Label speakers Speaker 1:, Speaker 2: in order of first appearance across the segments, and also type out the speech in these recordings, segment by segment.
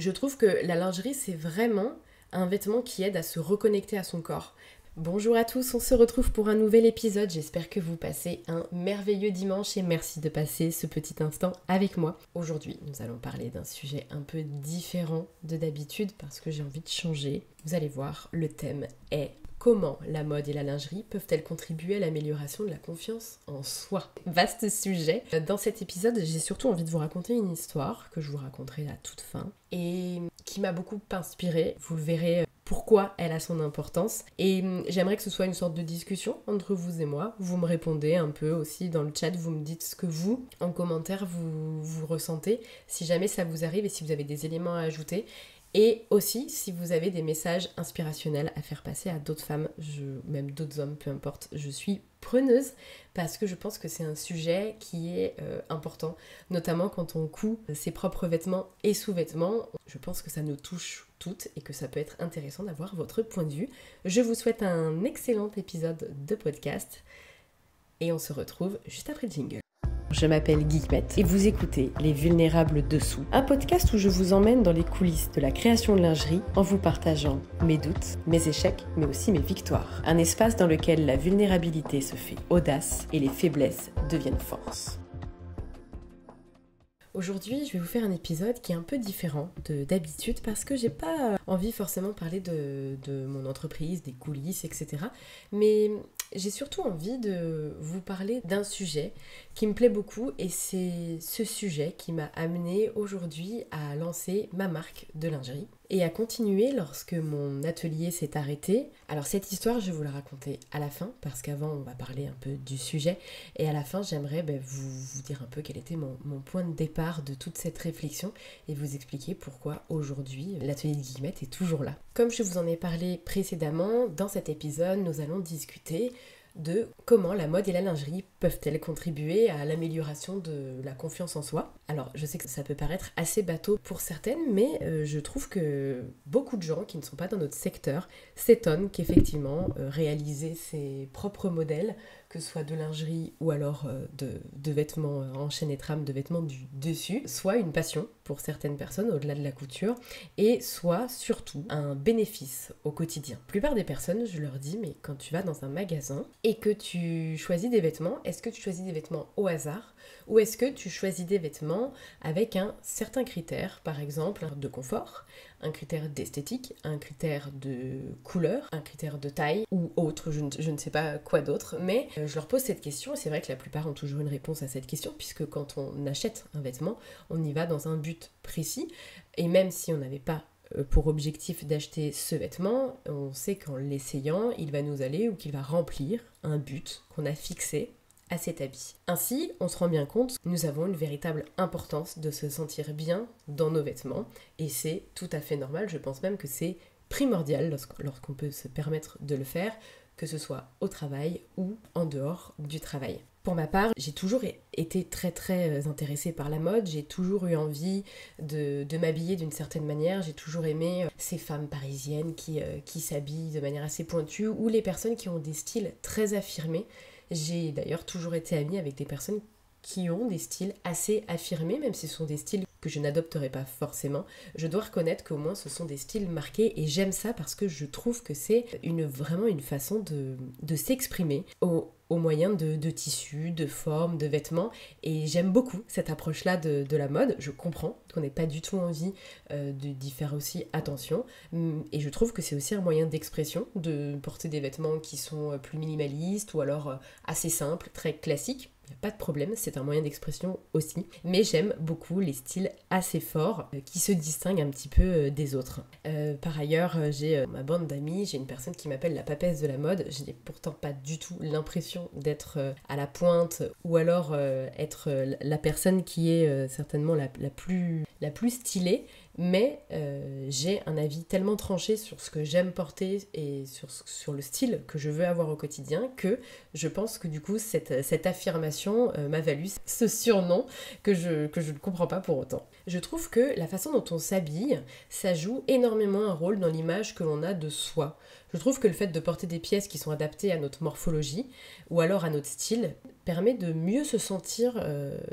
Speaker 1: Je trouve que la lingerie, c'est vraiment un vêtement qui aide à se reconnecter à son corps. Bonjour à tous, on se retrouve pour un nouvel épisode. J'espère que vous passez un merveilleux dimanche et merci de passer ce petit instant avec moi. Aujourd'hui, nous allons parler d'un sujet un peu différent de d'habitude parce que j'ai envie de changer. Vous allez voir, le thème est comment la mode et la lingerie peuvent-elles contribuer à l'amélioration de la confiance en soi? Vaste sujet. Dans cet épisode, j'ai surtout envie de vous raconter une histoire que je vous raconterai à toute fin et qui m'a beaucoup inspirée. Vous le verrez pourquoi elle a son importance. Et j'aimerais que ce soit une sorte de discussion entre vous et moi. Vous me répondez un peu aussi dans le chat, vous me dites ce que vous, en commentaire, vous ressentez, si jamais ça vous arrive et si vous avez des éléments à ajouter. Et aussi, si vous avez des messages inspirationnels à faire passer à d'autres femmes, même d'autres hommes, peu importe, je suis preneuse parce que je pense que c'est un sujet qui est important, notamment quand on coud ses propres vêtements et sous-vêtements. Je pense que ça nous touche toutes et que ça peut être intéressant d'avoir votre point de vue. Je vous souhaite un excellent épisode de podcast et on se retrouve juste après le jingle. Je m'appelle Geekette et vous écoutez Les Vulnérables Dessous, un podcast où je vous emmène dans les coulisses de la création de lingerie en vous partageant mes doutes, mes échecs, mais aussi mes victoires. Un espace dans lequel la vulnérabilité se fait audace et les faiblesses deviennent force. Aujourd'hui, je vais vous faire un épisode qui est un peu différent d'habitude parce que j'ai pas envie forcément de parler de mon entreprise, des coulisses, etc. Mais j'ai surtout envie de vous parler d'un sujet qui me plaît beaucoup et c'est ce sujet qui m'a amenée aujourd'hui à lancer ma marque de lingerie et à continuer lorsque mon atelier s'est arrêté. Alors cette histoire, je vais vous la raconter à la fin parce qu'avant on va parler un peu du sujet et à la fin j'aimerais vous dire un peu quel était mon point de départ de toute cette réflexion et vous expliquer pourquoi aujourd'hui l'atelier de Guillemette est toujours là. Comme je vous en ai parlé précédemment, dans cet épisode nous allons discuter de comment la mode et la lingerie peuvent-elles contribuer à l'amélioration de la confiance en soi. Alors je sais que ça peut paraître assez bateau pour certaines, mais je trouve que beaucoup de gens qui ne sont pas dans notre secteur s'étonnent qu'effectivement réaliser ses propres modèles, que ce soit de lingerie ou alors de vêtements en chaîne et trame, de vêtements du dessus, soit une passion pour certaines personnes au-delà de la couture et soit surtout un bénéfice au quotidien. La plupart des personnes, je leur dis, mais quand tu vas dans un magasin et que tu choisis des vêtements, est-ce que tu choisis des vêtements au hasard ou est-ce que tu choisis des vêtements avec un certain critère, par exemple de confort, un critère d'esthétique, un critère de couleur, un critère de taille ou autre, je ne sais pas quoi d'autre, mais je leur pose cette question et c'est vrai que la plupart ont toujours une réponse à cette question puisque quand on achète un vêtement, on y va dans un but précis et même si on n'avait pas pour objectif d'acheter ce vêtement, on sait qu'en l'essayant, il va nous aller ou qu'il va remplir un but qu'on a fixé à cet habit. Ainsi, on se rend bien compte, nous avons une véritable importance de se sentir bien dans nos vêtements et c'est tout à fait normal, je pense même que c'est primordial lorsqu'on peut se permettre de le faire, que ce soit au travail ou en dehors du travail. Pour ma part, j'ai toujours été très très intéressée par la mode, j'ai toujours eu envie de m'habiller d'une certaine manière, j'ai toujours aimé ces femmes parisiennes qui s'habillent de manière assez pointue ou les personnes qui ont des styles très affirmés. J'ai d'ailleurs toujours été amie avec des personnes qui ont des styles assez affirmés, même si ce sont des styles que je n'adopterai pas forcément. Je dois reconnaître qu'au moins ce sont des styles marqués et j'aime ça parce que je trouve que c'est vraiment une façon de s'exprimer au moyen de tissus, de formes, de vêtements et j'aime beaucoup cette approche-là de la mode. Je comprends qu'on n'ait pas du tout envie d'y faire aussi attention et je trouve que c'est aussi un moyen d'expression de porter des vêtements qui sont plus minimalistes ou alors assez simples, très classiques. Il n'y a pas de problème, c'est un moyen d'expression aussi. Mais j'aime beaucoup les styles assez forts qui se distinguent un petit peu des autres. Par ailleurs, j'ai ma bande d'amis, j'ai une personne qui m'appelle la papesse de la mode. Je n'ai pourtant pas du tout l'impression d'être à la pointe ou alors être la personne qui est certainement la plus stylée. Mais j'ai un avis tellement tranché sur ce que j'aime porter et sur le style que je veux avoir au quotidien que je pense que du coup cette affirmation m'a valu ce surnom que je ne comprends pas pour autant. Je trouve que la façon dont on s'habille, ça joue énormément un rôle dans l'image que l'on a de soi. Je trouve que le fait de porter des pièces qui sont adaptées à notre morphologie ou alors à notre style permet de mieux se sentir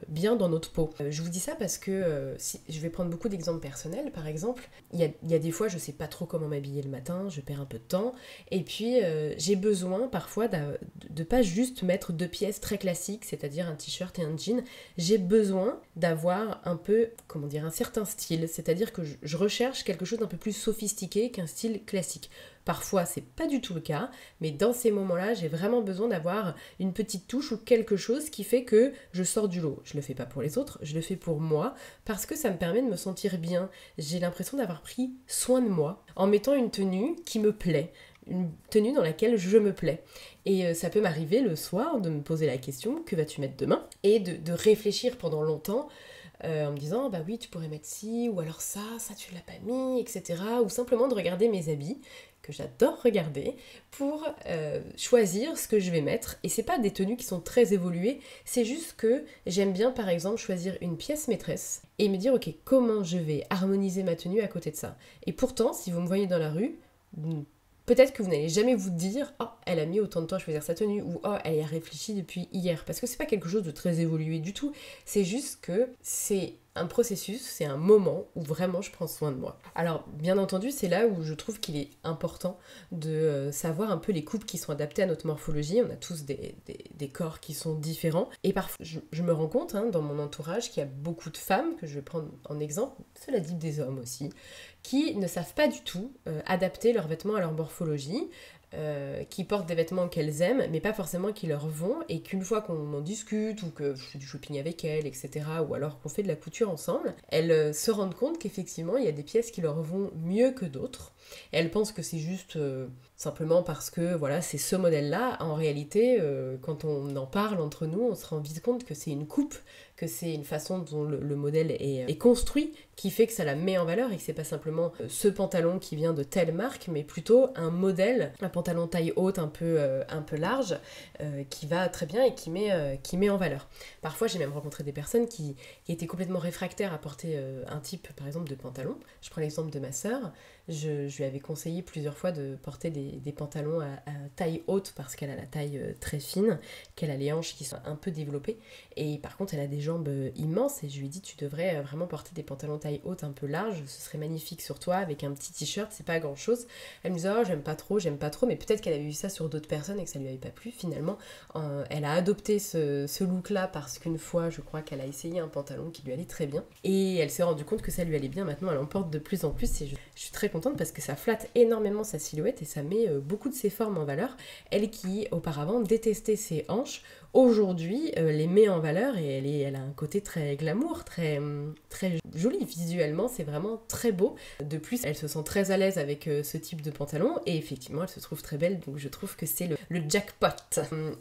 Speaker 1: bien dans notre peau. Je vous dis ça parce que si, je vais prendre beaucoup d'exemples personnels. Par exemple, il y a des fois je sais pas trop comment m'habiller le matin, je perds un peu de temps et puis j'ai besoin parfois de pas juste mettre 2 pièces très classiques, c'est-à-dire un t-shirt et un jean. J'ai besoin d'avoir un peu, comment dire, un certain style, c'est-à-dire que je recherche quelque chose d'un peu plus sophistiqué qu'un style classique. Parfois, c'est pas du tout le cas, mais dans ces moments-là, j'ai vraiment besoin d'avoir une petite touche ou quelque chose qui fait que je sors du lot. Je le fais pas pour les autres, je le fais pour moi, parce que ça me permet de me sentir bien. J'ai l'impression d'avoir pris soin de moi en mettant une tenue qui me plaît, une tenue dans laquelle je me plais. Et ça peut m'arriver le soir de me poser la question, que vas-tu mettre demain? Et de réfléchir pendant longtemps en me disant, bah oui, tu pourrais mettre ci, ou alors ça tu l'as pas mis, etc. Ou simplement de regarder mes habits, que j'adore regarder, pour choisir ce que je vais mettre. Et c'est pas des tenues qui sont très évoluées, c'est juste que j'aime bien par exemple choisir une pièce maîtresse et me dire, ok, comment je vais harmoniser ma tenue à côté de ça. Et pourtant, si vous me voyez dans la rue, peut-être que vous n'allez jamais vous dire « Oh, elle a mis autant de temps à choisir sa tenue » ou « Oh, elle y a réfléchi depuis hier ». Parce que c'est pas quelque chose de très évolué du tout. C'est juste que c'est un processus, c'est un moment où vraiment je prends soin de moi. Alors, bien entendu, c'est là où je trouve qu'il est important de savoir un peu les coupes qui sont adaptées à notre morphologie. On a tous des corps qui sont différents. Et parfois, je me rends compte dans mon entourage qu'il y a beaucoup de femmes, que je vais prendre en exemple, cela dit des hommes aussi, qui ne savent pas du tout adapter leurs vêtements à leur morphologie, qui portent des vêtements qu'elles aiment, mais pas forcément qui leur vont, et qu'une fois qu'on en discute, ou que je fais du shopping avec elles, etc., ou alors qu'on fait de la couture ensemble, elles se rendent compte qu'effectivement, il y a des pièces qui leur vont mieux que d'autres. Et elles pensent que c'est juste simplement parce que voilà, c'est ce modèle-là. En réalité, quand on en parle entre nous, on se rend vite compte que c'est une coupe, que c'est une façon dont le modèle est construit, qui fait que ça la met en valeur, et que c'est pas simplement ce pantalon qui vient de telle marque, mais plutôt un modèle, un pantalon taille haute un peu large, qui va très bien et qui met en valeur. Parfois, j'ai même rencontré des personnes qui étaient complètement réfractaires à porter un type, par exemple, de pantalon. Je prends l'exemple de ma sœur. Je lui avais conseillé plusieurs fois de porter des pantalons à taille haute parce qu'elle a la taille très fine, qu'elle a les hanches qui sont un peu développées, et par contre elle a des jambes immenses, et je lui ai dit tu devrais vraiment porter des pantalons taille haute un peu larges, ce serait magnifique sur toi avec un petit t-shirt, c'est pas grand chose. Elle me disait oh j'aime pas trop, mais peut-être qu'elle avait vu ça sur d'autres personnes et que ça lui avait pas plu. Finalement elle a adopté ce look là parce qu'une fois je crois qu'elle a essayé un pantalon qui lui allait très bien, et elle s'est rendue compte que ça lui allait bien. Maintenant elle en porte de plus en plus, et je suis très contente parce que ça flatte énormément sa silhouette et ça met beaucoup de ses formes en valeur. Elle qui auparavant détestait ses hanches, aujourd'hui les met en valeur, et elle a un côté très glamour, très joli visuellement, c'est vraiment très beau. De plus, elle se sent très à l'aise avec ce type de pantalon, et effectivement elle se trouve très belle, donc je trouve que c'est le jackpot.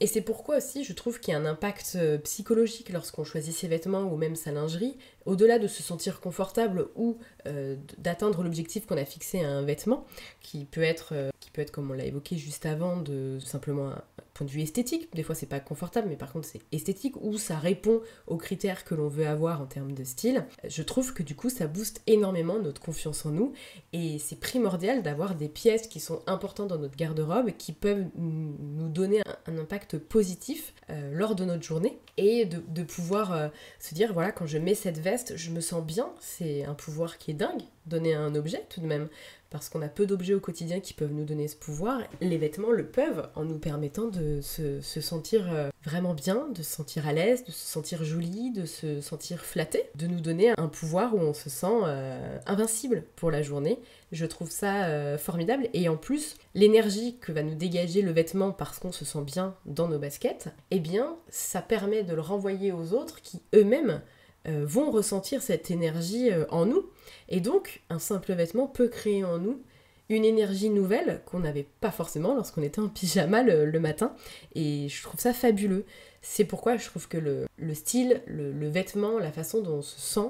Speaker 1: Et c'est pourquoi aussi je trouve qu'il y a un impact psychologique lorsqu'on choisit ses vêtements ou même sa lingerie, au-delà de se sentir confortable ou d'atteindre l'objectif qu'on a fixé à un vêtement, qui peut être comme on l'a évoqué juste avant, de simplement un point de vue esthétique. Des fois c'est pas confortable, mais par contre c'est esthétique, ou ça répond aux critères que l'on veut avoir en termes de style. Je trouve que du coup ça booste énormément notre confiance en nous, et c'est primordial d'avoir des pièces qui sont importantes dans notre garde-robe, qui peuvent nous donner un impact positif lors de notre journée, et de pouvoir se dire voilà, quand je mets cette veste je me sens bien. C'est un pouvoir qui est dingue, donner un objet tout de même, parce qu'on a peu d'objets au quotidien qui peuvent nous donner ce pouvoir. Les vêtements le peuvent, en nous permettant de se sentir vraiment bien, de se sentir à l'aise, de se sentir jolie, de se sentir flatté, de nous donner un pouvoir où on se sent invincible pour la journée. Je trouve ça formidable, et en plus, l'énergie que va nous dégager le vêtement parce qu'on se sent bien dans nos baskets, eh bien, ça permet de le renvoyer aux autres qui eux-mêmes vont ressentir cette énergie en nous. Et donc, un simple vêtement peut créer en nous une énergie nouvelle qu'on n'avait pas forcément lorsqu'on était en pyjama le matin. Et je trouve ça fabuleux. C'est pourquoi je trouve que le style, le vêtement, la façon dont on se sent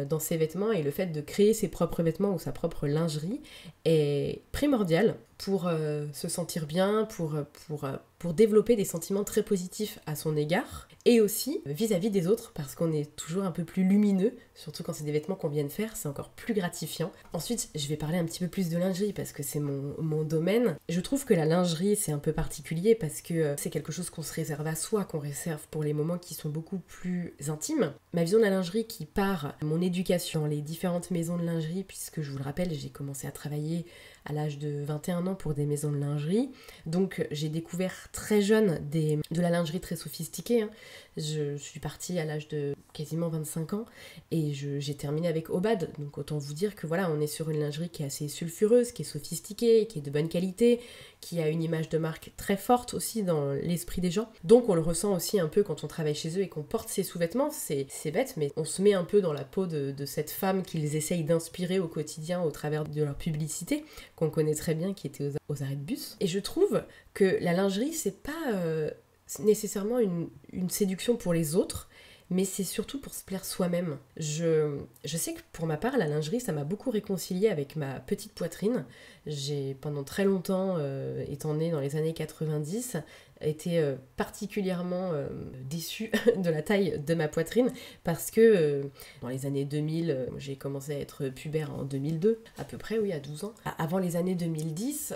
Speaker 1: dans ses vêtements et le fait de créer ses propres vêtements ou sa propre lingerie est primordial pour se sentir bien, pour développer des sentiments très positifs à son égard et aussi vis-à-vis des autres parce qu'on est toujours un peu plus lumineux, surtout quand c'est des vêtements qu'on vient de faire, c'est encore plus gratifiant. Ensuite, je vais parler un petit peu plus de lingerie parce que c'est mon domaine. Je trouve que la lingerie, c'est un peu particulier parce que c'est quelque chose qu'on se réserve à soi, qu'on réserve pour les moments qui sont beaucoup plus intimes. Ma vision de la lingerie qui part de mon éducation dans les différentes maisons de lingerie, puisque je vous le rappelle, j'ai commencé à travailler à l'âge de 21 ans pour des maisons de lingerie. Donc j'ai découvert très jeune de la lingerie très sophistiquée. Hein. Je suis partie à l'âge de quasiment 25 ans et j'ai terminé avec Obad. Donc autant vous dire que voilà, on est sur une lingerie qui est assez sulfureuse, qui est sophistiquée, qui est de bonne qualité, qui a une image de marque très forte aussi dans l'esprit des gens. Donc on le ressent aussi un peu quand on travaille chez eux et qu'on porte ses sous-vêtements. C'est bête, mais on se met un peu dans la peau de cette femme qu'ils essayent d'inspirer au quotidien au travers de leur publicité, qu'on connaît très bien, qui était aux arrêts de bus. Et je trouve que la lingerie, c'est pas nécessairement une séduction pour les autres, mais c'est surtout pour se plaire soi-même. Je sais que pour ma part, la lingerie, ça m'a beaucoup réconciliée avec ma petite poitrine. J'ai pendant très longtemps, étant née dans les années 90, été particulièrement déçue de la taille de ma poitrine parce que dans les années 2000, j'ai commencé à être pubère en 2002, à peu près, oui, à 12 ans. Avant les années 2010,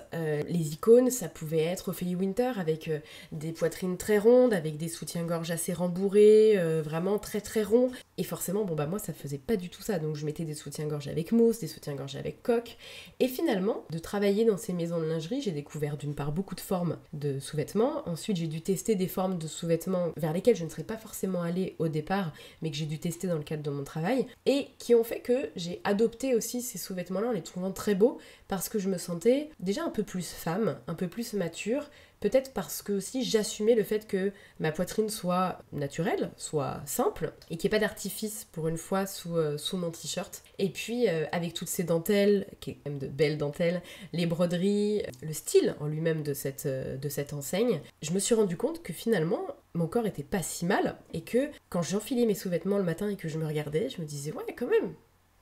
Speaker 1: les icônes, ça pouvait être Ophélie Winter avec des poitrines très rondes, avec des soutiens-gorge assez rembourrés, vraiment très très ronds. Et forcément, bon bah moi ça faisait pas du tout ça, donc je mettais des soutiens-gorge avec mousse, des soutiens-gorge avec coque. Et finalement, de travailler dans ces maisons de lingerie, j'ai découvert d'une part beaucoup de formes de sous-vêtements. Ensuite, j'ai dû tester des formes de sous-vêtements vers lesquelles je ne serais pas forcément allée au départ, mais que j'ai dû tester dans le cadre de mon travail, et qui ont fait que j'ai adopté aussi ces sous-vêtements-là en les trouvant très beaux, parce que je me sentais déjà un peu plus femme, un peu plus mature, peut-être parce que aussi j'assumais le fait que ma poitrine soit naturelle, soit simple, et qu'il n'y ait pas d'artifice pour une fois sous mon t-shirt. Et puis avec toutes ces dentelles, qui est quand même de belles dentelles, les broderies, le style en lui-même de cette enseigne, je me suis rendu compte que finalement mon corps était pas si mal, et que quand j'enfilais mes sous-vêtements le matin et que je me regardais, je me disais ouais quand même,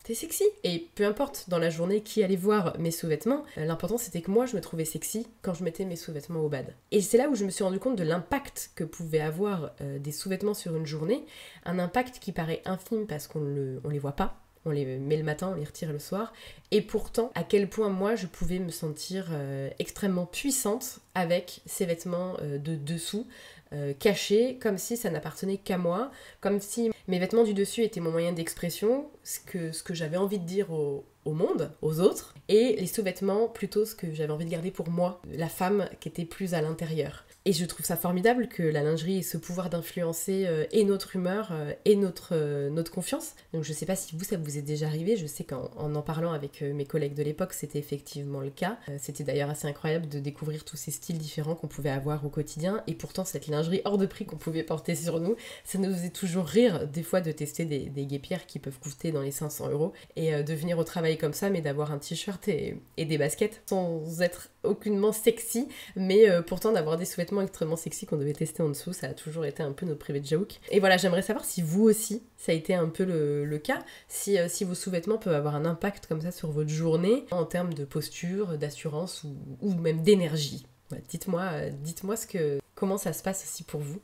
Speaker 1: t'es sexy. Et peu importe dans la journée qui allait voir mes sous-vêtements, l'important c'était que moi je me trouvais sexy quand je mettais mes sous-vêtements au bad. Et c'est là où je me suis rendu compte de l'impact que pouvaient avoir des sous-vêtements sur une journée, un impact qui paraît infime parce qu'on les voit pas. On les met le matin, on les retire le soir. Et pourtant, à quel point moi, je pouvais me sentir extrêmement puissante avec ces vêtements de dessous, cachés, comme si ça n'appartenait qu'à moi, comme si mes vêtements du dessus étaient mon moyen d'expression, ce que j'avais envie de dire au monde, aux autres, et les sous-vêtements plutôt ce que j'avais envie de garder pour moi, la femme qui était plus à l'intérieur. Et je trouve ça formidable que la lingerie ait ce pouvoir d'influencer et notre humeur et notre confiance. Donc je sais pas si ça vous est déjà arrivé, je sais qu'en parlant avec mes collègues de l'époque, c'était effectivement le cas. C'était d'ailleurs assez incroyable de découvrir tous ces styles différents qu'on pouvait avoir au quotidien, et pourtant cette lingerie hors de prix qu'on pouvait porter sur nous, ça nous faisait toujours rire des fois de tester des guêpières qui peuvent coûter dans les 500 € et de venir au travail comme ça, mais d'avoir un t-shirt et des baskets sans être aucunement sexy, mais pourtant d'avoir des sous-vêtements extrêmement sexy qu'on devait tester en dessous, ça a toujours été un peu notre private joke. Et voilà, j'aimerais savoir si vous aussi, ça a été un peu le cas, si vos sous-vêtements peuvent avoir un impact comme ça sur votre journée, en termes de posture, d'assurance ou même d'énergie. Voilà, dites-moi comment ça se passe aussi pour vous.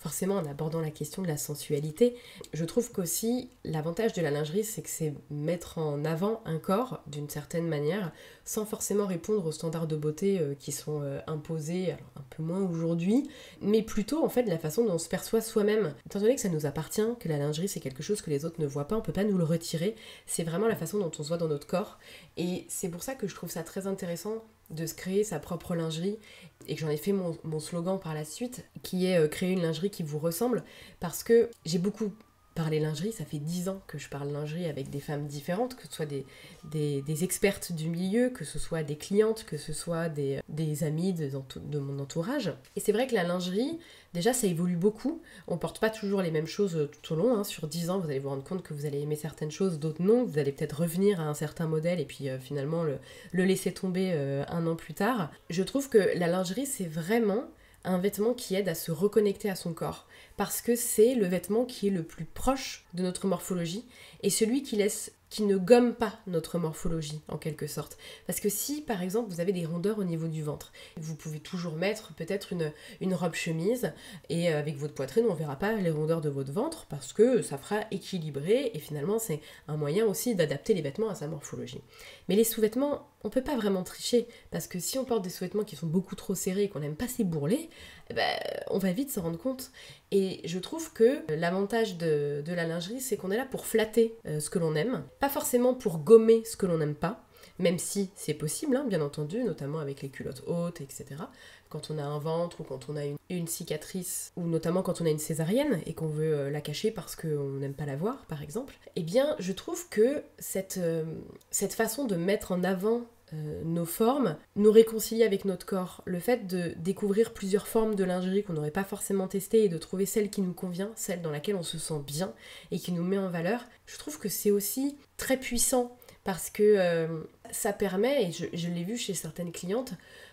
Speaker 1: Forcément, en abordant la question de la sensualité, je trouve qu'aussi l'avantage de la lingerie, c'est que c'est mettre en avant un corps d'une certaine manière, sans forcément répondre aux standards de beauté qui sont imposés, alors un peu moins aujourd'hui, mais plutôt en fait la façon dont on se perçoit soi-même. Étant donné que ça nous appartient, que la lingerie c'est quelque chose que les autres ne voient pas, on peut pas nous le retirer, c'est vraiment la façon dont on se voit dans notre corps, et c'est pour ça que je trouve ça très intéressant de se créer sa propre lingerie, et que j'en ai fait mon slogan par la suite, qui est créer une lingerie qui vous ressemble, parce que j'ai beaucoup parlé lingerie, ça fait 10 ans que je parle lingerie avec des femmes différentes, que ce soit des expertes du milieu, que ce soit des clientes, que ce soit des amis de mon entourage. Et c'est vrai que la lingerie, déjà ça évolue beaucoup, on porte pas toujours les mêmes choses tout au long, hein. Sur 10 ans vous allez vous rendre compte que vous allez aimer certaines choses, d'autres non, vous allez peut-être revenir à un certain modèle et puis finalement le laisser tomber un an plus tard. Je trouve que la lingerie c'est vraiment un vêtement qui aide à se reconnecter à son corps, parce que c'est le vêtement qui est le plus proche de notre morphologie et celui qui ne gomme pas notre morphologie en quelque sorte. Parce que si par exemple vous avez des rondeurs au niveau du ventre, vous pouvez toujours mettre peut-être une robe chemise et avec votre poitrine on verra pas les rondeurs de votre ventre parce que ça fera équilibrer et finalement c'est un moyen aussi d'adapter les vêtements à sa morphologie. Mais les sous-vêtements, on peut pas vraiment tricher parce que si on porte des sous-vêtements qui sont beaucoup trop serrés et qu'on n'aime pas ces bourrelets, on va vite s'en rendre compte. Et je trouve que l'avantage de la lingerie, c'est qu'on est là pour flatter ce que l'on aime, pas forcément pour gommer ce que l'on n'aime pas, même si c'est possible, hein, bien entendu, notamment avec les culottes hautes, etc. Quand on a un ventre ou quand on a une cicatrice, ou notamment quand on a une césarienne et qu'on veut la cacher parce qu'on n'aime pas la voir, par exemple, eh bien, je trouve que cette façon de mettre en avant nos formes, nous réconcilier avec notre corps. Le fait de découvrir plusieurs formes de lingerie qu'on n'aurait pas forcément testées et de trouver celle qui nous convient, celle dans laquelle on se sent bien et qui nous met en valeur, je trouve que c'est aussi très puissant parce que ça permet, et je l'ai vu chez certaines clientes,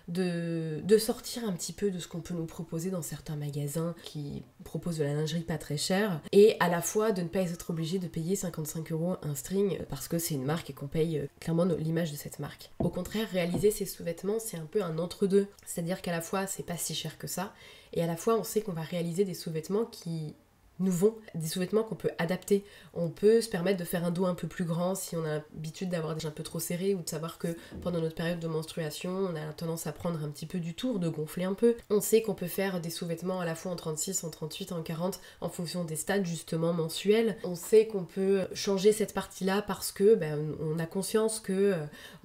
Speaker 1: de sortir un petit peu de ce qu'on peut nous proposer dans certains magasins qui proposent de la lingerie pas très chère et à la fois de ne pas être obligé de payer 55 € un string parce que c'est une marque et qu'on paye clairement l'image de cette marque. Au contraire, réaliser ces sous-vêtements, c'est un peu un entre-deux, c'est-à-dire qu'à la fois c'est pas si cher que ça et à la fois on sait qu'on va réaliser des sous-vêtements qui nous vont, des sous-vêtements qu'on peut adapter. On peut se permettre de faire un dos un peu plus grand si on a l'habitude d'avoir des gens un peu trop serrés ou de savoir que pendant notre période de menstruation, on a tendance à prendre un petit peu du tour, de gonfler un peu. On sait qu'on peut faire des sous-vêtements à la fois en 36, en 38, en 40 en fonction des stades justement mensuels. On sait qu'on peut changer cette partie-là parce que on a conscience que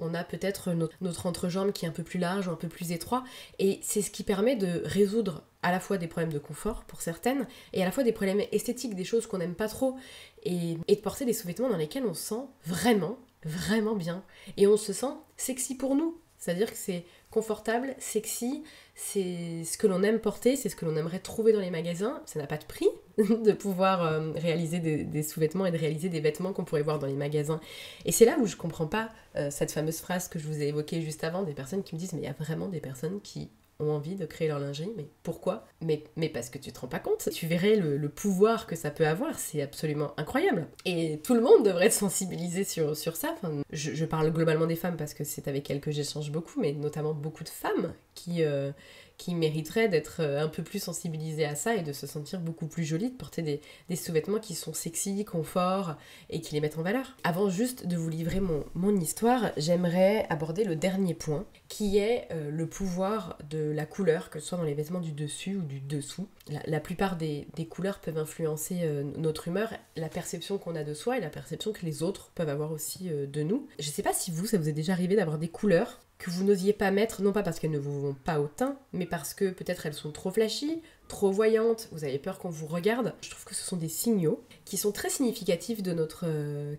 Speaker 1: on a peut-être notre entrejambe qui est un peu plus large ou un peu plus étroit et c'est ce qui permet de résoudre à la fois des problèmes de confort pour certaines et à la fois des problèmes esthétiques, des choses qu'on n'aime pas trop et de porter des sous-vêtements dans lesquels on se sent vraiment, vraiment bien et on se sent sexy pour nous. C'est-à-dire que c'est confortable, sexy, c'est ce que l'on aime porter, c'est ce que l'on aimerait trouver dans les magasins. Ça n'a pas de prix de pouvoir réaliser des sous-vêtements et de réaliser des vêtements qu'on pourrait voir dans les magasins. Et c'est là où je comprends pas cette fameuse phrase que je vous ai évoquée juste avant, des personnes qui me disent « mais il y a vraiment des personnes qui ont envie de créer leur lingerie, mais pourquoi ? Mais parce que tu te rends pas compte. Tu verrais le pouvoir que ça peut avoir, c'est absolument incroyable. Et tout le monde devrait être sensibilisé sur ça. Enfin, je parle globalement des femmes parce que c'est avec elles que j'échange beaucoup, mais notamment beaucoup de femmes qui mériteraient d'être un peu plus sensibilisées à ça et de se sentir beaucoup plus jolies, de porter des sous-vêtements qui sont sexy, confort et qui les mettent en valeur. Avant juste de vous livrer mon histoire, j'aimerais aborder le dernier point qui est le pouvoir de la couleur, que ce soit dans les vêtements du dessus ou du dessous. La plupart des couleurs peuvent influencer notre humeur, la perception qu'on a de soi et la perception que les autres peuvent avoir aussi de nous. Je sais pas si ça vous est déjà arrivé d'avoir des couleurs que vous n'osiez pas mettre, non pas parce qu'elles ne vous vont pas au teint, mais parce que peut-être elles sont trop flashy, trop voyantes, vous avez peur qu'on vous regarde. Je trouve que ce sont des signaux qui sont très significatifs de notre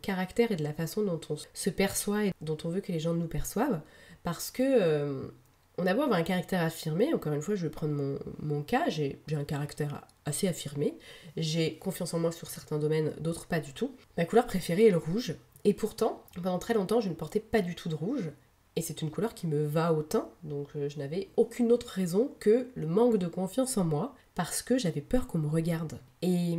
Speaker 1: caractère et de la façon dont on se perçoit et dont on veut que les gens nous perçoivent, parce que on a beau avoir un caractère affirmé, encore une fois je vais prendre mon cas, j'ai un caractère assez affirmé, j'ai confiance en moi sur certains domaines, d'autres pas du tout. Ma couleur préférée est le rouge, et pourtant, pendant très longtemps je ne portais pas du tout de rouge, et c'est une couleur qui me va au teint, donc je n'avais aucune autre raison que le manque de confiance en moi, parce que j'avais peur qu'on me regarde. Et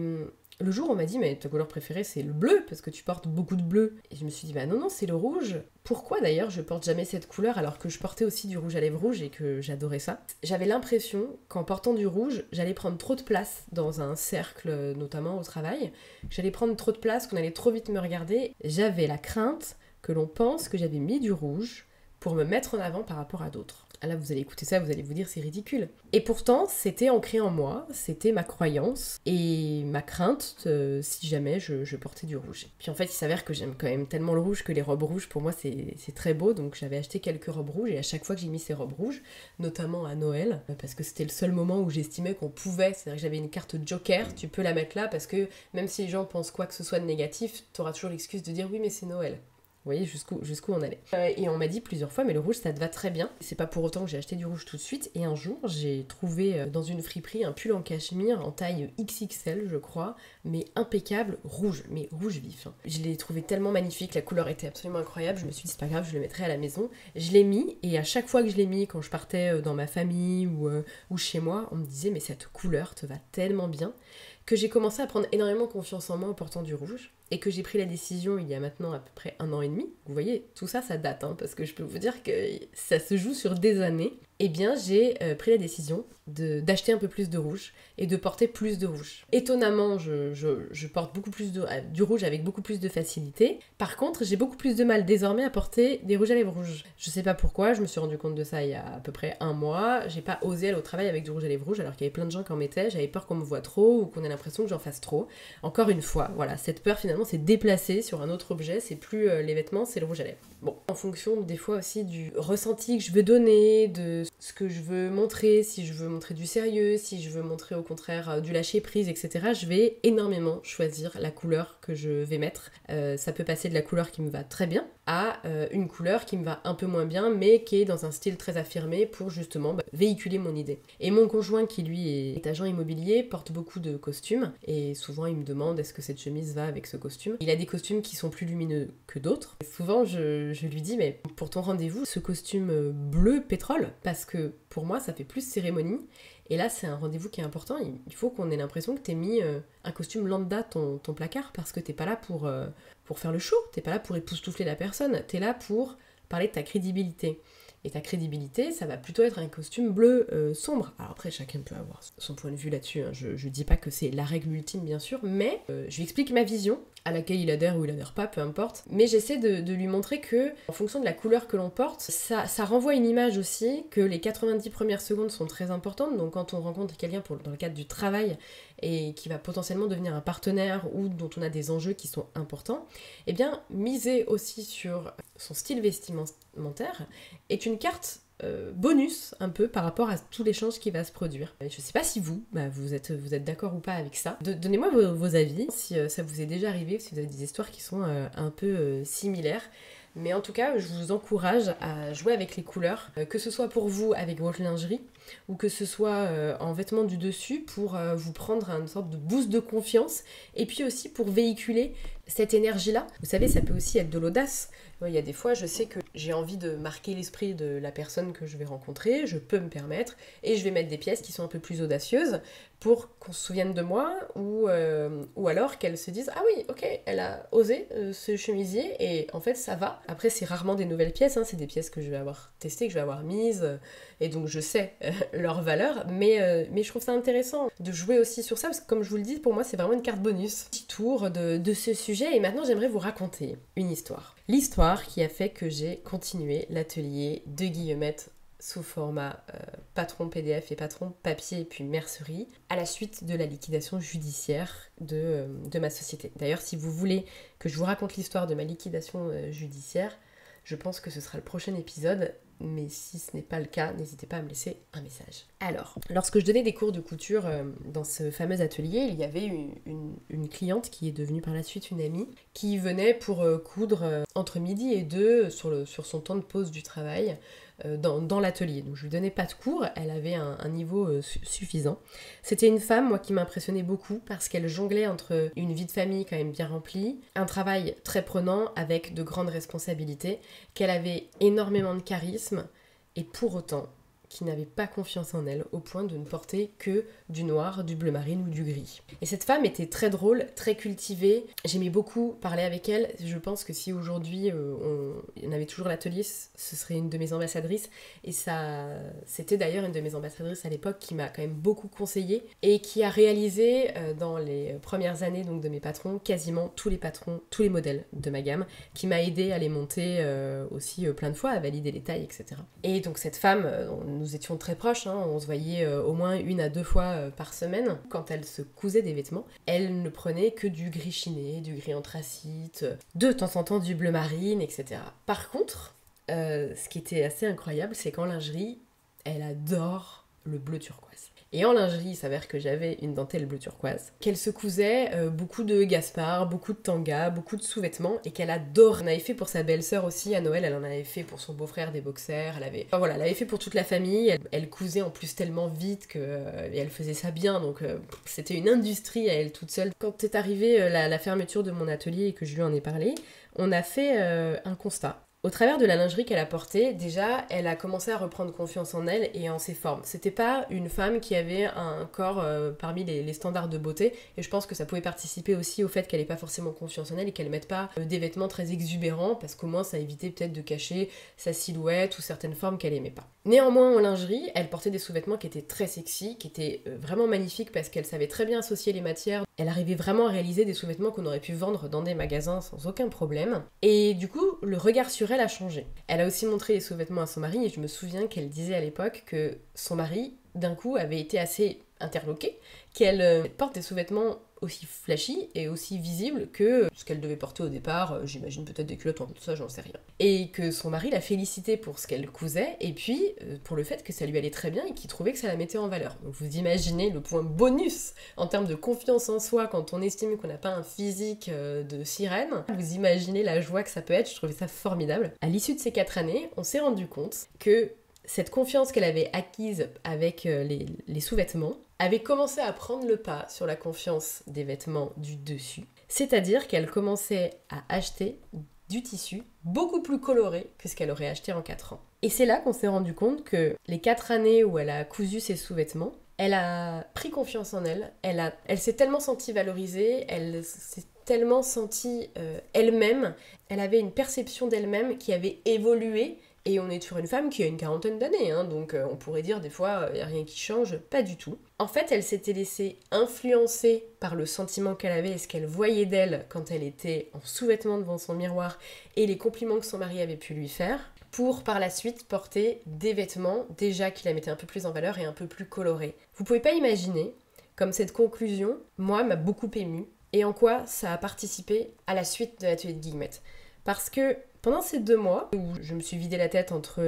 Speaker 1: le jour où on m'a dit mais ta couleur préférée c'est le bleu parce que tu portes beaucoup de bleu, et je me suis dit bah non c'est le rouge. Pourquoi d'ailleurs je porte jamais cette couleur alors que je portais aussi du rouge à lèvres rouge et que j'adorais ça. J'avais l'impression qu'en portant du rouge j'allais prendre trop de place dans un cercle, notamment au travail, j'allais prendre trop de place, qu'on allait trop vite me regarder. J'avais la crainte que l'on pense que j'avais mis du rouge pour me mettre en avant par rapport à d'autres. Là, vous allez écouter ça, vous allez vous dire c'est ridicule. Et pourtant, c'était ancré en moi, c'était ma croyance et ma crainte si jamais je portais du rouge. Puis en fait, il s'avère que j'aime quand même tellement le rouge que les robes rouges, pour moi, c'est très beau. Donc j'avais acheté quelques robes rouges et à chaque fois que j'ai mis ces robes rouges, notamment à Noël, parce que c'était le seul moment où j'estimais qu'on pouvait, c'est-à-dire que j'avais une carte Joker, tu peux la mettre là parce que même si les gens pensent quoi que ce soit de négatif, t'auras toujours l'excuse de dire oui mais c'est Noël. voyez jusqu'où on allait. Et on m'a dit plusieurs fois, mais le rouge, ça te va très bien. C'est pas pour autant que j'ai acheté du rouge tout de suite. Et un jour, j'ai trouvé dans une friperie un pull en cachemire en taille XXL, je crois, mais impeccable, rouge, mais rouge vif. Hein. Je l'ai trouvé tellement magnifique, la couleur était absolument incroyable. Je me suis dit, c'est pas grave, je le mettrai à la maison. Je l'ai mis, et à chaque fois que je l'ai mis, quand je partais dans ma famille ou chez moi, on me disait, mais cette couleur te va tellement bien, que j'ai commencé à prendre énormément confiance en moi en portant du rouge. Et que j'ai pris la décision il y a maintenant à peu près 1 an et demi, vous voyez, tout ça, ça date, hein, parce que je peux vous dire que ça se joue sur des années, eh bien j'ai pris la décision d'acheter un peu plus de rouge et de porter plus de rouge. Étonnamment, je porte beaucoup plus du rouge avec beaucoup plus de facilité. Par contre, j'ai beaucoup plus de mal désormais à porter des rouges à lèvres rouges. Je sais pas pourquoi, je me suis rendu compte de ça il y a à peu près 1 mois. J'ai pas osé aller au travail avec du rouge à lèvres rouges alors qu'il y avait plein de gens qui en mettaient. J'avais peur qu'on me voit trop ou qu'on ait l'impression que j'en fasse trop. Encore une fois, voilà, cette peur finalement s'est déplacée sur un autre objet. C'est plus les vêtements, c'est le rouge à lèvres. Bon, en fonction des fois aussi du ressenti que je veux donner, de ce que je veux montrer, si je veux montrer du sérieux, si je veux montrer au contraire du lâcher prise, etc. Je vais énormément choisir la couleur que je vais mettre. Ça peut passer de la couleur qui me va très bien à une couleur qui me va un peu moins bien, mais qui est dans un style très affirmé pour justement véhiculer mon idée. Et mon conjoint, qui lui est agent immobilier, porte beaucoup de costumes, et souvent il me demande est-ce que cette chemise va avec ce costume. Il a des costumes qui sont plus lumineux que d'autres. Et souvent je lui dis mais pour ton rendez-vous, ce costume bleu pétrole, parce que pour moi ça fait plus cérémonie. Et là, c'est un rendez-vous qui est important. Il faut qu'on ait l'impression que t'aies mis un costume lambda ton placard, parce que t'es pas là pour faire le show, t'es pas là pour époustoufler la personne, t'es là pour parler de ta crédibilité. Et ta crédibilité, ça va plutôt être un costume bleu sombre. Alors après, chacun peut avoir son point de vue là-dessus. Hein. Je dis pas que c'est la règle ultime, bien sûr, mais je lui explique ma vision, à laquelle il adhère ou il adhère pas, peu importe. Mais j'essaie de lui montrer que, en fonction de la couleur que l'on porte, ça renvoie une image aussi, que les 90 premières secondes sont très importantes. Donc quand on rencontre quelqu'un dans le cadre du travail, et qui va potentiellement devenir un partenaire ou dont on a des enjeux qui sont importants, eh bien, miser aussi sur son style vestimentaire est une carte bonus un peu par rapport à tout l'échange qui va se produire. Je sais pas si vous êtes d'accord ou pas avec ça. Donnez-moi vos avis, si ça vous est déjà arrivé, si vous avez des histoires qui sont un peu similaires. Mais en tout cas, je vous encourage à jouer avec les couleurs, que ce soit pour vous avec votre lingerie, ou que ce soit en vêtements du dessus pour vous prendre une sorte de boost de confiance, et puis aussi pour véhiculer cette énergie-là. Vous savez, ça peut aussi être de l'audace. Il y a des fois, je sais que j'ai envie de marquer l'esprit de la personne que je vais rencontrer, je peux me permettre, et je vais mettre des pièces qui sont un peu plus audacieuses pour qu'on se souvienne de moi, ou alors qu'elle se dise « Ah oui, ok, elle a osé ce chemisier, et en fait ça va ». Après, c'est rarement des nouvelles pièces, hein, c'est des pièces que je vais avoir testées, que je vais avoir mises, et donc je sais leur valeur, mais je trouve ça intéressant de jouer aussi sur ça, parce que comme je vous le dis, pour moi c'est vraiment une carte bonus. Petit tour de ce sujet, et maintenant j'aimerais vous raconter une histoire. L'histoire qui a fait que j'ai continué l'atelier de Guillemette sous format patron PDF et patron papier et puis mercerie, à la suite de la liquidation judiciaire de ma société. D'ailleurs, si vous voulez que je vous raconte l'histoire de ma liquidation judiciaire, je pense que ce sera le prochain épisode, mais si ce n'est pas le cas, n'hésitez pas à me laisser un message. Alors, lorsque je donnais des cours de couture dans ce fameux atelier, il y avait une cliente qui est devenue par la suite une amie, qui venait pour coudre entre midi et 2 sur son temps de pause du travail, dans l'atelier. Donc je lui donnais pas de cours, elle avait un niveau suffisant. C'était une femme, moi, qui m'impressionnait beaucoup parce qu'elle jonglait entre une vie de famille quand même bien remplie, un travail très prenant avec de grandes responsabilités, qu'elle avait énormément de charisme et pour autant qui n'avait pas confiance en elle au point de ne porter que du noir, du bleu marine ou du gris. Et cette femme était très drôle, très cultivée, j'aimais beaucoup parler avec elle, je pense que si aujourd'hui on avait toujours l'atelier, ce serait une de mes ambassadrices, et ça, c'était d'ailleurs une de mes ambassadrices à l'époque qui m'a quand même beaucoup conseillé et qui a réalisé dans les premières années donc, de mes patrons, quasiment tous les modèles de ma gamme, qui m'a aidé à les monter aussi plein de fois, à valider les tailles, etc. Et donc cette femme, nous étions très proches, hein, on se voyait au moins 1 à 2 fois par semaine. Quand elle se cousait des vêtements, elle ne prenait que du gris chiné, du gris anthracite, de temps en temps du bleu marine, etc. Par contre, ce qui était assez incroyable, c'est qu'en lingerie, elle adore le bleu turquoise. Et en lingerie, il s'avère que j'avais une dentelle bleu turquoise, qu'elle se cousait beaucoup de Gaspard, beaucoup de tanga, beaucoup de sous-vêtements, et qu'elle adore. Elle en avait fait pour sa belle-sœur aussi, à Noël, elle en avait fait pour son beau-frère des boxers, elle avait fait pour toute la famille, elle cousait en plus tellement vite et elle faisait ça bien, donc c'était une industrie à elle toute seule. Quand est arrivée la fermeture de mon atelier et que je lui en ai parlé, on a fait un constat. Au travers de la lingerie qu'elle a portée, déjà, elle a commencé à reprendre confiance en elle et en ses formes. C'était pas une femme qui avait un corps parmi les standards de beauté, et je pense que ça pouvait participer aussi au fait qu'elle ait pas forcément confiance en elle et qu'elle mette pas des vêtements très exubérants, parce qu'au moins ça évitait peut-être de cacher sa silhouette ou certaines formes qu'elle aimait pas. Néanmoins, en lingerie, elle portait des sous-vêtements qui étaient très sexy, qui étaient vraiment magnifiques parce qu'elle savait très bien associer les matières. Elle arrivait vraiment à réaliser des sous-vêtements qu'on aurait pu vendre dans des magasins sans aucun problème. Et du coup, le regard sur elle a changé. Elle a aussi montré les sous-vêtements à son mari et je me souviens qu'elle disait à l'époque que son mari, d'un coup, avait été assez interloqué, qu'elle porte des sous-vêtements aussi flashy et aussi visibles que ce qu'elle devait porter au départ, j'imagine peut-être des culottes en tout ça, j'en sais rien. Et que son mari la félicitait pour ce qu'elle cousait et puis pour le fait que ça lui allait très bien et qu'il trouvait que ça la mettait en valeur. Donc vous imaginez le point bonus en termes de confiance en soi quand on estime qu'on n'a pas un physique de sirène. Vous imaginez la joie que ça peut être, je trouvais ça formidable. À l'issue de ces 4 années, on s'est rendu compte que cette confiance qu'elle avait acquise avec les sous-vêtements avait commencé à prendre le pas sur la confiance des vêtements du dessus. C'est-à-dire qu'elle commençait à acheter du tissu beaucoup plus coloré que ce qu'elle aurait acheté en 4 ans. Et c'est là qu'on s'est rendu compte que les 4 années où elle a cousu ses sous-vêtements, elle a pris confiance en elle, elle s'est tellement sentie valorisée, elle s'est tellement sentie elle-même, elle avait une perception d'elle-même qui avait évolué. Et on est sur une femme qui a une 40aine d'années, hein, donc on pourrait dire des fois, il n'y a rien qui change, pas du tout. En fait, elle s'était laissée influencer par le sentiment qu'elle avait et ce qu'elle voyait d'elle quand elle était en sous-vêtements devant son miroir et les compliments que son mari avait pu lui faire, pour par la suite porter des vêtements déjà qui la mettaient un peu plus en valeur et un peu plus colorés. Vous pouvez pas imaginer comme cette conclusion, moi, m'a beaucoup émue et en quoi ça a participé à la suite de l'atelier de Guillemette. Parce que pendant ces 2 mois, où je me suis vidé la tête entre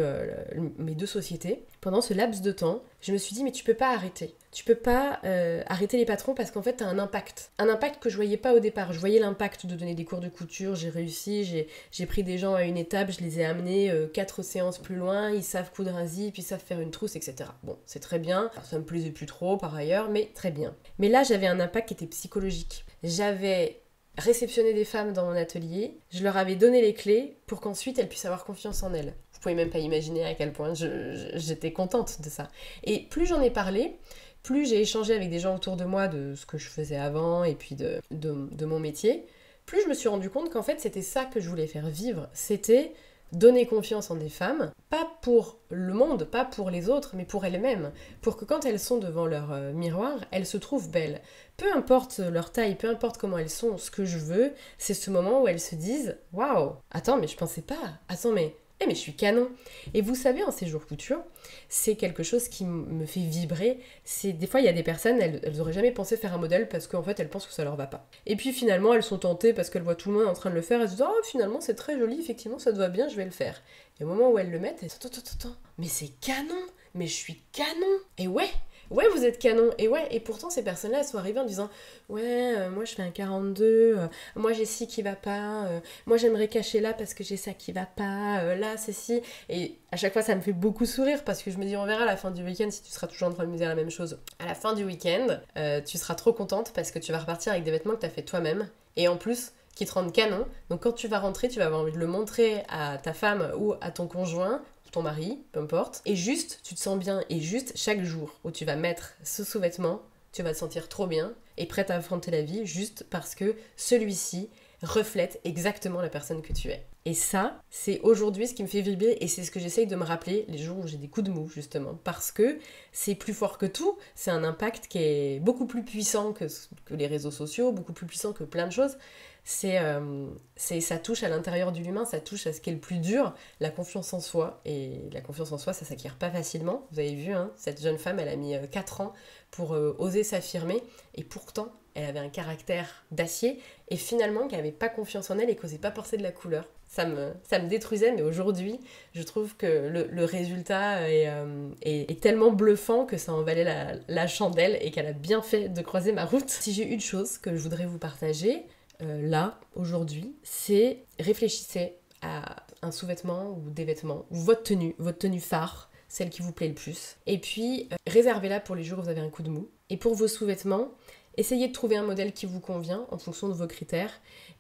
Speaker 1: mes 2 sociétés, pendant ce laps de temps, je me suis dit mais tu peux pas arrêter. Tu peux pas arrêter les patrons parce qu'en fait t'as un impact. Un impact que je voyais pas au départ. Je voyais l'impact de donner des cours de couture, j'ai réussi, j'ai pris des gens à une étape, je les ai amenés 4 séances plus loin, ils savent coudre un zip, ils savent faire une trousse, etc. Bon, c'est très bien, ça me plaisait plus trop par ailleurs, mais très bien. Mais là j'avais un impact qui était psychologique. J'avais réceptionner des femmes dans mon atelier, je leur avais donné les clés pour qu'ensuite elles puissent avoir confiance en elles. Vous pouvez même pas imaginer à quel point j'étais contente de ça. Et plus j'en ai parlé, plus j'ai échangé avec des gens autour de moi de ce que je faisais avant et puis de mon métier, plus je me suis rendu compte qu'en fait c'était ça que je voulais faire vivre, c'était donner confiance en des femmes, pas pour le monde, pas pour les autres, mais pour elles-mêmes, pour que quand elles sont devant leur miroir, elles se trouvent belles. Peu importe leur taille, peu importe comment elles sont, ce que je veux, c'est ce moment où elles se disent « Waouh, attends, mais je pensais pas, attends, mais je suis canon !» Et vous savez, en séjour couture, c'est quelque chose qui me fait vibrer. C'est des fois, il y a des personnes, elles auraient jamais pensé faire un modèle parce qu'en fait, elles pensent que ça leur va pas. Et puis finalement, elles sont tentées parce qu'elles voient tout le monde en train de le faire, elles se disent « Oh, finalement, c'est très joli, effectivement, ça te va bien, je vais le faire. » Et au moment où elles le mettent, elles se disent « Attends, mais c'est canon, mais je suis canon !» Et ouais, vous êtes canon. Et pourtant, ces personnes-là, elles sont arrivées en disant « Ouais, moi je fais un 42, moi j'ai ci qui va pas, moi j'aimerais cacher là parce que j'ai ça qui va pas, là c'est ci. » Et à chaque fois, ça me fait beaucoup sourire parce que je me dis « On verra à la fin du week-end si tu seras toujours en train de me dire la même chose. » À la fin du week-end, tu seras trop contente parce que tu vas repartir avec des vêtements que tu as fait toi-même. Et en plus, qui te rendent canon. Donc quand tu vas rentrer, tu vas avoir envie de le montrer à ta femme ou à ton conjoint, ton mari, peu importe. Et juste, tu te sens bien. Et juste, chaque jour où tu vas mettre ce sous-vêtement, tu vas te sentir trop bien et prête à affronter la vie juste parce que celui-ci reflète exactement la personne que tu es. Et ça, c'est aujourd'hui ce qui me fait vibrer et c'est ce que j'essaye de me rappeler les jours où j'ai des coups de mou, justement. Parce que c'est plus fort que tout, c'est un impact qui est beaucoup plus puissant que les réseaux sociaux, beaucoup plus puissant que plein de choses. Ça touche à l'intérieur de l'humain, ça touche à ce qui est le plus dur, la confiance en soi. Et la confiance en soi, ça s'acquiert pas facilement. Vous avez vu, hein, cette jeune femme, elle a mis 4 ans pour oser s'affirmer. Et pourtant, elle avait un caractère d'acier. Et finalement, qu'elle n'avait pas confiance en elle et qu'elle n'osait pas porter de la couleur. ça me détruisait, mais aujourd'hui, je trouve que le résultat est tellement bluffant que ça en valait la chandelle et qu'elle a bien fait de croiser ma route. Si j'ai une chose que je voudrais vous partager, là, aujourd'hui, c'est réfléchissez à un sous-vêtement ou des vêtements, ou votre tenue phare, celle qui vous plaît le plus. Et puis, réservez-la pour les jours où vous avez un coup de mou. Et pour vos sous-vêtements, essayez de trouver un modèle qui vous convient en fonction de vos critères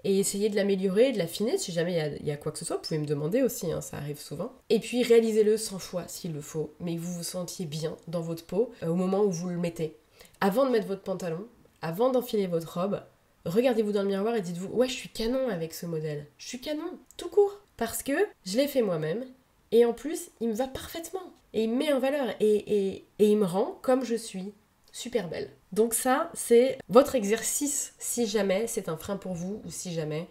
Speaker 1: et essayez de l'améliorer, de l'affiner. Si jamais il y a quoi que ce soit, vous pouvez me demander aussi, hein, ça arrive souvent. Et puis réalisez-le 100 fois s'il le faut, mais que vous vous sentiez bien dans votre peau au moment où vous le mettez. Avant de mettre votre pantalon, avant d'enfiler votre robe, regardez-vous dans le miroir et dites-vous « Ouais, je suis canon avec ce modèle. Je suis canon, tout court. Parce que je l'ai fait moi-même et en plus, il me va parfaitement. Et il me met en valeur et il me rend comme je suis. Super belle. » Donc ça, c'est votre exercice si jamais c'est un frein pour vous ou si jamais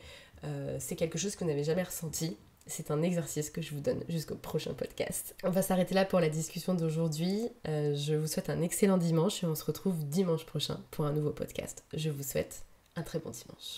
Speaker 1: c'est quelque chose que vous n'avez jamais ressenti. C'est un exercice que je vous donne jusqu'au prochain podcast. On va s'arrêter là pour la discussion d'aujourd'hui. Je vous souhaite un excellent dimanche et on se retrouve dimanche prochain pour un nouveau podcast. Je vous souhaite un très bon dimanche.